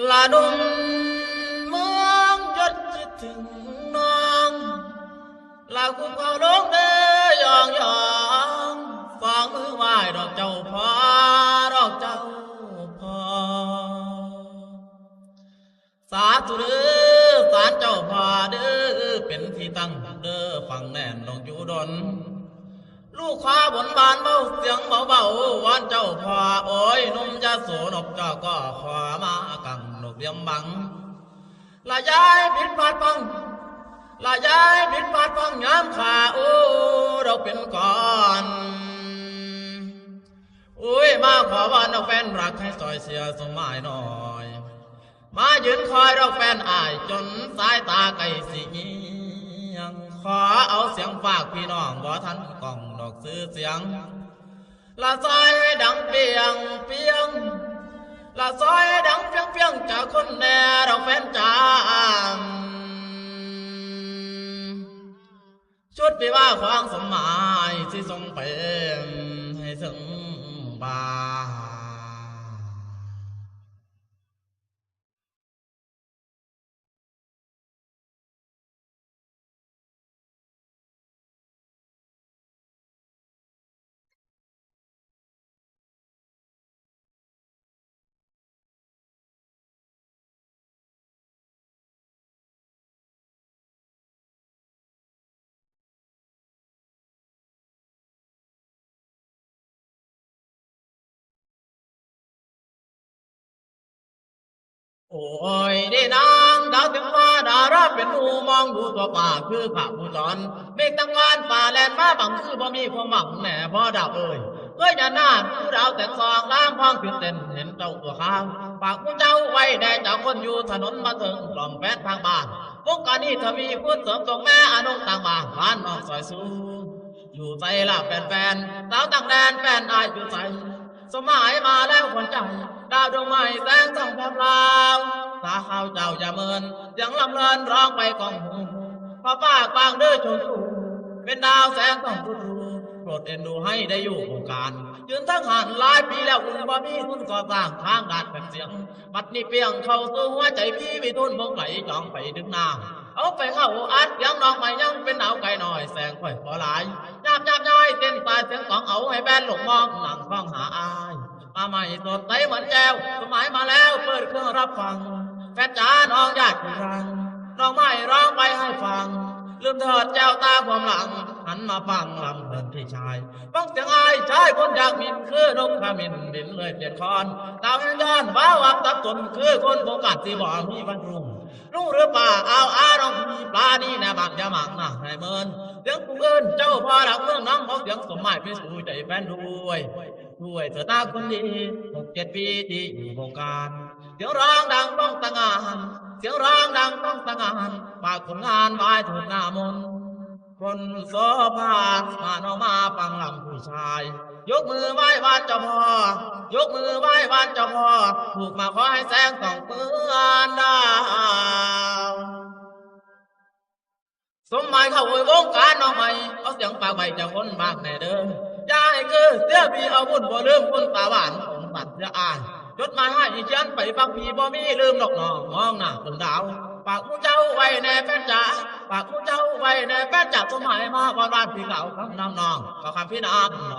ละนุ่มเมืองยศคิดถึงน้องละคุกเขาลงเด้อยองยองฟองมือไหว้ดอกเจ้าพอดอกเจ้าพอสาธุเด้อศาลเจ้าพอเด้อเป็นที่ตั้งเด้อฟังแน่นลงอยู่ดนลูกค้าบนบานเบาเสียงเบาๆวันเจ้าพอโอ้ยนุ่มยาโสนกเจ้าก็ขอมากังนกเลี้ยมบังละยายผิดพลาดฟังละยายผิดพลาดฟังย้ำขาโอ้เราเป็นก่อนอุ้ยมาขอว่าน้องแฟนรักให้ซอยเสียสมัยหน่อยมายืนคอยเราแฟนอายจนสายตาไก่สีเงียงขอเอาเสียงฝากพี่น้องบ่ทันกล่องดอกซื้อเสียงละซอยดังเปียงเปียงละซอยดังเปียงเปียงจากคนแน่เราแฟนจ้าชุดพี่ว่าของสมัยที่ทรงเป็นให้ถึงบาโอ้ยได้นางดาวถึงฟ้าดาราเป็นหูมองดูตัวป่าคือผ่าผู้จรเมฆตั้งงานป่าแลนมาบังคือบ่มีความหวังแหน่พ่อดาวเอ้ยอย่าหน้าผู้ดาวแต่งซองล้างพ้องขึ้นเต้นเห็นเจ้าตัวข้างปากผู้เจ้าไว้แด่จากคนอยู่ถนนมาถึงกล่อมแฟนทางบ้านวงการนี้ทวีพูดเสริมตรงแม่อนุต่างบ้านบ้านนอกซอยสูอยู่ใจละแฟนสาวตั้งแดนแฟนอายอยู่ใจสมัยมาแล้วคนใจดาวดวงใหม่แสงส่องแผ่ลาวตาข้าวเจ้าอย่าเมินเสียงลำเลินร้องไปกองหูพอป้ากวางเด้อชมสูเป็นดาวแสงส่องทุกโปรดเอ็นดูให้ได้อยู่วงการยืนทั้งหันหลายปีแล้วคุณบ่มีทุนก่อสร้างทางด้านแผ่นเสียงบัดนี้เปียงเข้าสู่หัวใจพี่มีทุนมองไหลจองไปดึงน้ำเอาไปเข้าอัดยังนอกไม่ยังเป็นเอาไก่หน่อยแสงค่อยพอหลายยับย้อยเต้นตายเสียงของเอาให้แบนหลงมองหนังฟ้องหาอายมาใหม่สดใสเหมือนแจวสมัยมาแล้วเปิดเครื่องรับฟังแฟนจ๋าน้องญาติพี่รังน้องไม่ร้องไปให้ฟังลืมเถิดแจวตาความหลังหันมาฟังลำเพลินพี่ชายฟังเสียงอายชายคนอยากมินคือนกขมิ้นบินเลยเปลี่ยนคอนดาวยังย้อนฟ้าวับตับตนคือคนโบกัดที่บ่มีวันรุ่งรุ่งหรือป่าเอาร้องมีปลานี่แน่บักยาหมักนะในเมินเสียงกูเอิญเจ้าพ่อรักเมืองน้องเขาเสียงสมหมายพี่สู่ใจแฟนด้วยเธอตาคนดี6-7 ปีที่อยู่วงการเสียงร้องดังต้องตะงานเสียงร้องดังต้องตะงานฝากผลงานไว้ถูกหน้ามนคนโสภามาน้องมาฟังลำผู้ชายยกมือไหว้วานเจ้าพ่อยกมือไหว้วานเจ้าพ่อถูกมาขอให้แสงส่องเปื้อนดาวสมหมายเข้าไว้วงการน้องใหม่เอาเสียงปากใบจากคนมากแน่เดิมยาให้คือเสียพี่เอาบุญบ่ลืมคุณตาหวานผมตัดเสียอ่านจดหมายให้เขียนไปฟังพี่บ่มีลืมดอกน้องมองหน้าคนดาวปากมูเจ้าไว้แน่แฟนจ๋าปากมูเจ้าไว้แน่แฟนจ๋าสมัยมาบ้านพี่เก่าคำน้ำนองก็คำพี่น้ำน